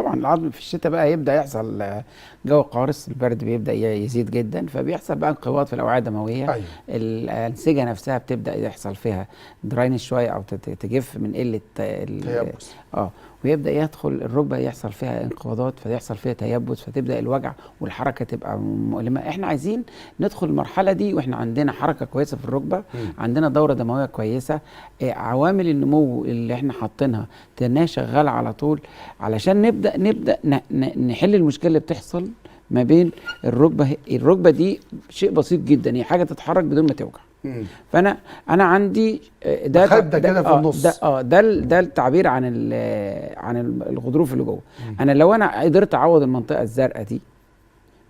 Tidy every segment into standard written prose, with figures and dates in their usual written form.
طبعا العظم في الشتاء بقى يبدا يحصل جو قارس، البرد بيبدا يزيد جدا، فبيحصل بقى انقباض في الاوعيه الدمويه. أيوة. الانسجه نفسها بتبدا يحصل فيها دراين شويه او تجف من قله تيبس. ويبدا يدخل الركبه يحصل فيها انقباضات، فيحصل فيها تيبس، فتبدا الوجع والحركه تبقى مؤلمه. احنا عايزين ندخل المرحله دي واحنا عندنا حركه كويسه في الركبه، عندنا دوره دمويه كويسه، عوامل النمو اللي احنا حاطينها تنها شغاله على طول، علشان نبدا نحل المشكله اللي بتحصل ما بين الركبه دي شيء بسيط جدا، هي حاجه تتحرك بدون ما توجع. فانا عندي ده كده في النص. ده التعبير عن الغضروف اللي جوه. انا لو انا قدرت اعوض المنطقه الزرقاء دي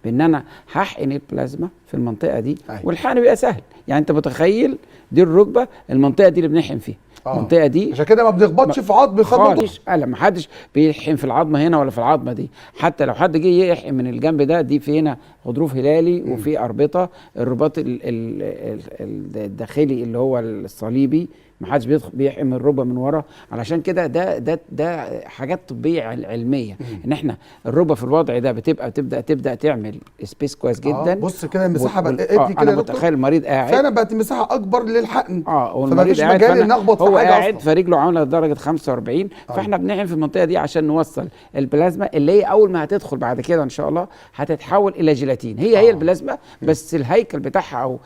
بان انا هحقن البلازما في المنطقه دي. أيوة. والحقن بيبقى سهل، يعني انت متخيل دي الركبه، المنطقه دي اللي بنحقن فيها. المنطقه دي عشان كده ما بنخبطش في عظم خالص. ما حدش بيحقن في العظمه هنا ولا في العظمه دي. حتى لو حد جه يحقن من الجنب ده، دي في هنا غضروف هلالي وفي اربطه، الرباط الداخلي اللي هو الصليبي، ما حدش بيحقن من الركبه من ورا. علشان كده ده حاجات طبيه علميه، ان احنا الركبه في الوضع ده تبدا تعمل سبيس كويس جدا. بص كده المساحه بقت كده، انا متخيل المريض قاعد فعلا بقت المساحه اكبر للحقن. والمريض قاعد، مجال ان اخبط هو في حاجه قاعد أصلاً. فرجله عامله لدرجه 45. فاحنا بنحقن في المنطقه دي عشان نوصل البلازما اللي هي اول ما هتدخل بعد كده ان شاء الله هتتحول الى جيلاتين. هي البلازما، بس الهيكل بتاعها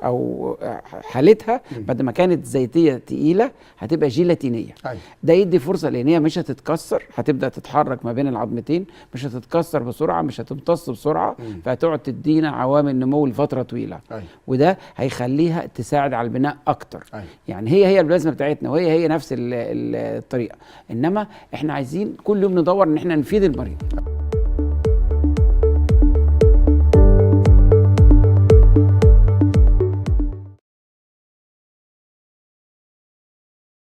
او حالتها بدل ما كانت زيتيه تقيله هتبقى جيلاتينيه. ده يدي فرصه لان هي مش هتتكسر، هتبدا تتحرك ما بين العظمتين، مش هتتكسر بسرعه، مش هتمتص بسرعه، فهتقعد تدينا عوامل نمو لفتره طويله. وده هيخليها تساعد على البناء اكتر. يعني هي البلازما بتاعتنا، وهي نفس الطريقه، انما احنا عايزين كل يوم ندور ان احنا نفيد المريض.